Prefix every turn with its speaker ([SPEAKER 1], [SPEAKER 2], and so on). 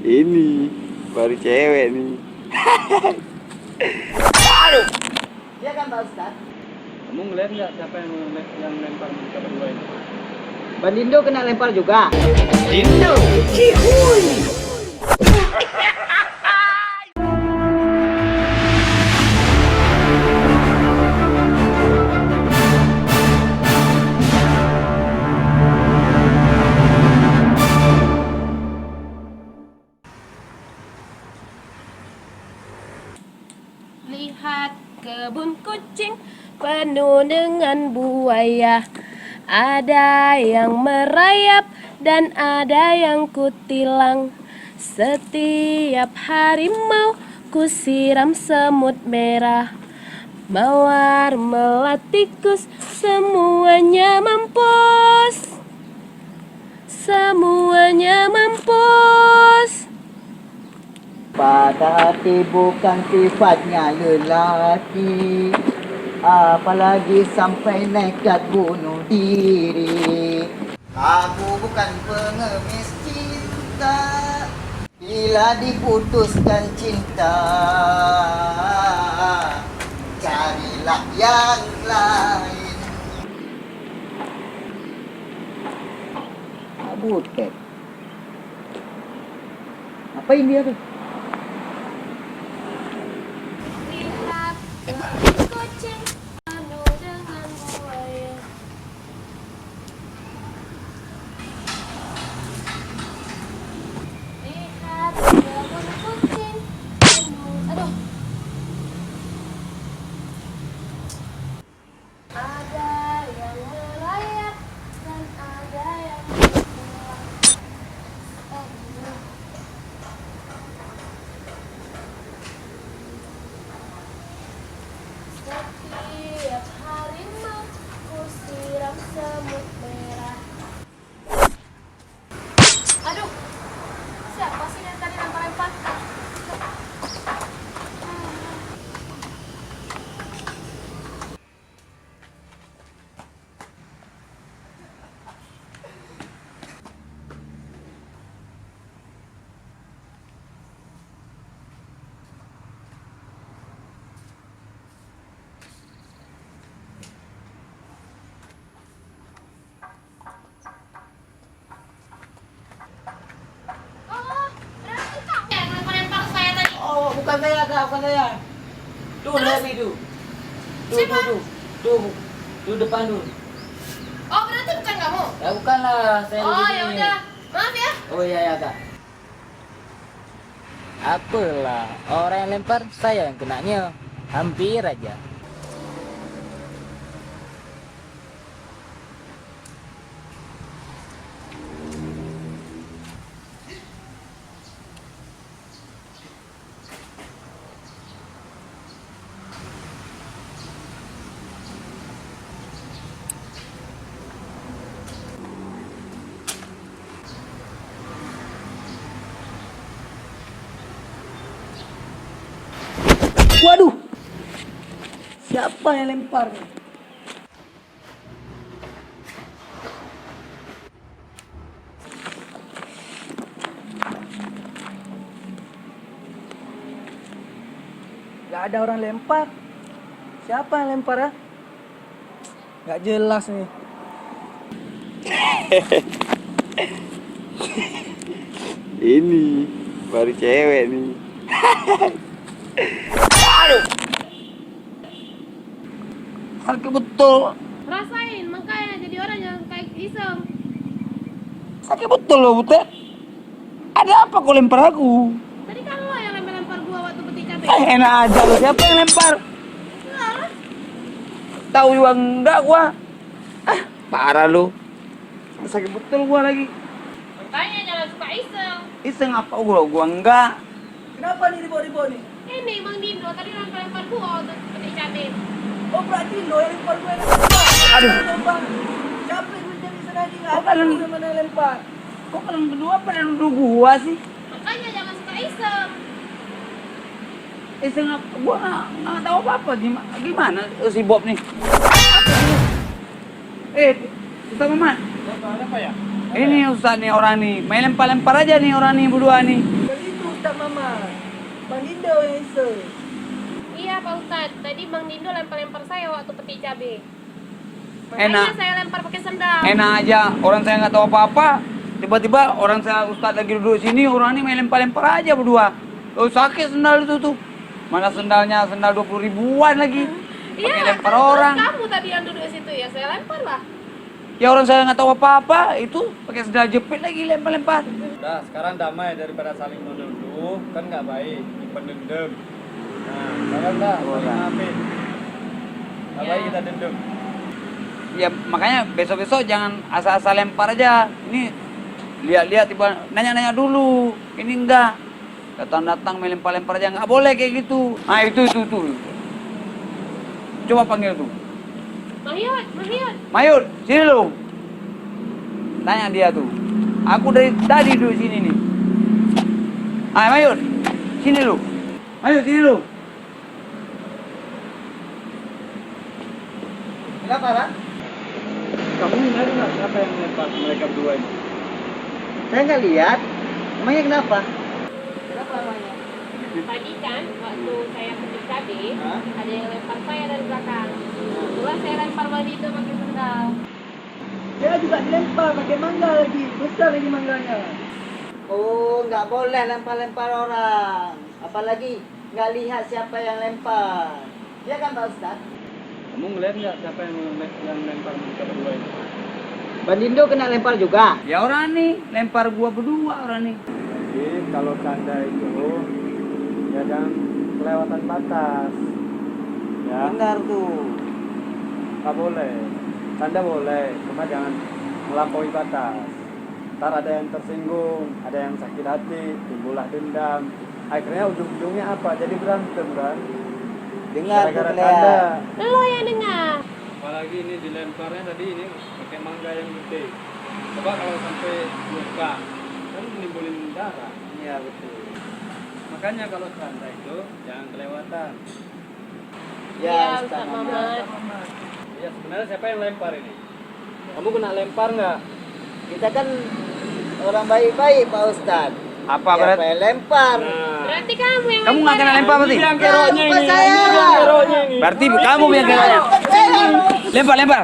[SPEAKER 1] Ini baru cewek nih. Aduh.
[SPEAKER 2] Iya kan Pak Ustaz?
[SPEAKER 3] Kamu ngeliat nggak siapa yang lempar kita berdua itu?
[SPEAKER 2] Bandindo kena lempar juga.
[SPEAKER 1] Indo. Cihuy.
[SPEAKER 4] Lihat kebun kucing penuh dengan buaya. Ada yang merayap dan ada yang kutilang. Setiap hari mau kusiram semut merah, mawar, melatikus, semuanya mampus. Semuanya mampus.
[SPEAKER 2] Pada hati bukan sifatnya lelaki, apalagi sampai nekat bunuh diri. Aku bukan pengemis cinta, bila diputuskan cinta, carilah yang lain. Butet. Ngapain dia tuh?
[SPEAKER 4] Lihat kebun kucing penuh dengan buaya. Lihat kebun kucing penuh. Aduh. Ada yang merayap dan ada yang berpulang. Setiap hari mau kusiram semut merah. Aduh, siapa sih yang tadi lempar-lempar? Oh, berarti kamu yang lempar-lempar saya tadi.
[SPEAKER 2] Oh, bukan saya, Kak, bukan saya. Tuh, lihat itu.
[SPEAKER 4] Siapa?
[SPEAKER 2] Tuh depan tuh.
[SPEAKER 4] Oh, berarti bukan kamu.
[SPEAKER 2] Ya bukan lah, saya
[SPEAKER 4] Oh,
[SPEAKER 2] di sini.
[SPEAKER 4] ya udah. Maaf ya.
[SPEAKER 2] Oh iya ya, Kak.
[SPEAKER 5] Apalah, orang yang lempar saya yang kenanya. Hampir aja.
[SPEAKER 2] Waduh. Siapa yang lempar? Gak ada orang lempar. Siapa yang lempar ya? Gak jelas nih.
[SPEAKER 1] Ini baru cewek nih. Aduh.
[SPEAKER 2] Sakit betul.
[SPEAKER 4] Rasain, makanya jadi orang yang kayak iseng.
[SPEAKER 2] Sakit betul loh, Butet. Ada apa kau lempar aku?
[SPEAKER 4] Tadi kan lo yang lempar-lempar gua waktu petik cabai.
[SPEAKER 2] Enak aja lo. Siapa yang lempar?
[SPEAKER 4] Lah,
[SPEAKER 2] Tahu juga enggak gua. Parah lu. Sakit betul gua lagi.
[SPEAKER 4] makanya jangan suka iseng.
[SPEAKER 2] Iseng apa gua enggak. Kenapa nih ribut-ribut nih?
[SPEAKER 4] Ini Bang Dindo tadi lempar-lempar gua waktu petik cabai.
[SPEAKER 2] Oh berarti lo yang lempar gue yang lempar. Aduh. Capek gue jadi senadi nggak ada yang mana lempar. Kok kalian berdua pada nuduh gua sih?
[SPEAKER 4] Makanya jangan suka iseng.
[SPEAKER 2] Iseng apa? Gua nggak tahu apa-apa. Gimana si Bob nih? Apa sih? Kita Maman.
[SPEAKER 3] Apa ya?
[SPEAKER 2] Ini Ustaz nih orang nih, main lempar-lempar aja nih orang nih berdua nih.
[SPEAKER 6] Begitu Ustaz Mama. Bang Dindo yang isu.
[SPEAKER 4] Iya Pak Ustadz, tadi Bang Dindo lempar-lempar saya waktu petik cabai.
[SPEAKER 2] Enak.
[SPEAKER 4] Makanya saya lempar pakai sendal.
[SPEAKER 2] Enak aja, orang saya nggak tahu apa-apa. Tiba-tiba orang saya Ustaz lagi duduk sini, orang ini main lempar-lempar aja berdua. Oh sakit sendal itu tuh. Mana sendalnya, sendal 20 ribuan lagi. Pakai
[SPEAKER 4] Iya,
[SPEAKER 2] lempar
[SPEAKER 4] terus
[SPEAKER 2] orang.
[SPEAKER 4] kamu tadi yang duduk di situ ya, saya lempar lah.
[SPEAKER 2] Ya orang saya nggak tahu apa-apa, itu pakai sendal jepit lagi lempar-lempar.
[SPEAKER 3] Udah, sekarang damai daripada saling menuduh, kan nggak baik, nyimpen dendam. Nah, sekarang dah, saling maafin. Nggak baik kita dendam.
[SPEAKER 2] Ya makanya besok-besok jangan asal-asal lempar aja. Ini lihat-lihat tiba nanya-nanya dulu. Ini enggak. Datang-datang main lempar-lempar aja nggak boleh kayak gitu. Ah itu. Coba panggil tuh.
[SPEAKER 4] Mahyud.
[SPEAKER 2] Mayud, sini lu. Tanya dia tuh. Aku dari tadi duduk sini nih. Ah Mayud, sini lu. Mayud, sini lu. Kenapa lah?
[SPEAKER 3] Kamu ingat nggak siapa yang melempar mereka berdua ini?
[SPEAKER 5] Saya nggak lihat. Emangnya kenapa?
[SPEAKER 4] Tadi kan waktu saya petik cabai, ada yang lempar saya dari belakang. Kebetulan saya lempar Bang Dindo pakai sendal.
[SPEAKER 6] Saya juga dilempar pakai mangga lagi. Besar lagi mangganya.
[SPEAKER 5] Oh, nggak boleh lempar-lempar orang. Apalagi nggak lihat siapa yang lempar. Iya kan Pak Ustaz?
[SPEAKER 3] Kamu ngeliat nggak siapa yang lempar mereka berdua ini?
[SPEAKER 5] Bang Dindo kena lempar juga.
[SPEAKER 2] Ya orang nih, lempar gua berdua orang nih.
[SPEAKER 3] Jadi kalau canda itu ya jangan kelewatan batas. Ya,
[SPEAKER 5] Benar tuh.
[SPEAKER 3] nggak boleh. Canda boleh, cuma jangan melampaui batas. Ntar ada yang tersinggung, ada yang sakit hati, timbullah dendam. Akhirnya ujung-ujungnya apa? Jadi berantem kan?
[SPEAKER 5] Dengar tuh
[SPEAKER 3] Gara-gara
[SPEAKER 5] Clea.
[SPEAKER 3] canda.
[SPEAKER 4] Lo yang dengar.
[SPEAKER 3] Apalagi ini dilemparnya tadi ini pakai mangga yang gede. Coba kalau sampai luka, kan menimbulin darah.
[SPEAKER 5] Iya betul.
[SPEAKER 3] Makanya kalau canda itu jangan kelewatan.
[SPEAKER 4] Iya,
[SPEAKER 5] Ya,
[SPEAKER 4] Ustaz
[SPEAKER 5] Ustaz
[SPEAKER 4] Mamat.
[SPEAKER 3] Ya sebenarnya siapa yang lempar ini? Kamu kena lempar nggak?
[SPEAKER 5] Kita kan orang baik-baik Pak Ustaz.
[SPEAKER 2] Apa
[SPEAKER 5] Siapa
[SPEAKER 2] berarti?
[SPEAKER 5] yang lempar?
[SPEAKER 3] Nah,
[SPEAKER 4] Berarti kamu yang
[SPEAKER 2] Kamu nggak kena lempar berarti?
[SPEAKER 3] yang keroknya
[SPEAKER 5] Bukan
[SPEAKER 3] ini.
[SPEAKER 5] saya.
[SPEAKER 3] Ini yang keroknya ini.
[SPEAKER 2] Berarti kamu yang kena. Lempar.